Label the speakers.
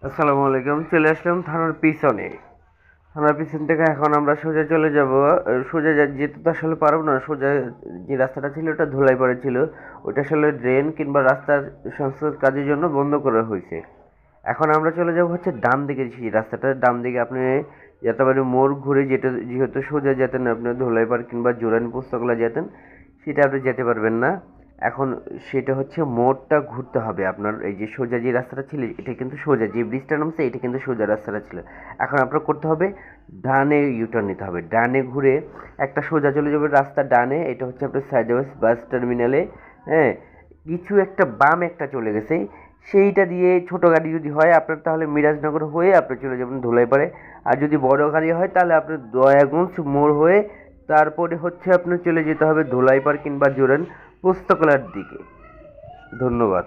Speaker 1: আসসালামু আলাইকুম। চলে আসলাম থানার পিছনে। থানার পিছন থেকে এখন আমরা সোজা চলে যাব। সোজা যেতে তো আসলে পারবো না। সোজা যে রাস্তাটা ছিল ওটা ধুলাই পড়ে ছিল। ওটা আসলে ড্রেন কিংবা রাস্তার সংস্কার কাজের জন্য বন্ধ করা হয়েছে। এখন আমরা চলে যাব হচ্ছে ডান দিকে, সেই রাস্তাটার ডান দিকে আপনি যেতে পারেন মোড় ঘুরে, যেটা যেহেতু সোজা যেতেন আপনি ধুলাইপাড় কিংবা জুরাইন পুস্তকালয় যেতেন, সেটা আপনি যেতে পারবেন না। এখন সেটা হচ্ছে মোড়টা ঘুরতে হবে আপনার। এই যে সোজা যে রাস্তাটা ছিল এটা কিন্তু সোজা, যে ব্রিজটা নামছে এটা কিন্তু সোজা রাস্তাটা ছিল। এখন আপনার করতে হবে ডানে ইউটার্ন নিতে হবে, ডানে ঘুরে একটা সোজা চলে যাবে রাস্তা ডানে। এটা হচ্ছে আপনার সাইডওয়েজ বাস টার্মিনালে। হ্যাঁ, কিছু একটা বাম একটা চলে গেছে, সেইটা দিয়ে ছোট গাড়ি যদি হয় আপনার তাহলে মিরাজনগর হয়ে আপনি চলে যাবেন ধুলাইপাড়ে। আর যদি বড় গাড়ি হয় তাহলে আপনার দয়াগঞ্জ মোড় হয়ে তারপরে হচ্ছে আপনার চলে যেতে হবে ধুলাইপাড় কিংবা জোরেন পুস্তকালয়ের দিকে। ধন্যবাদ।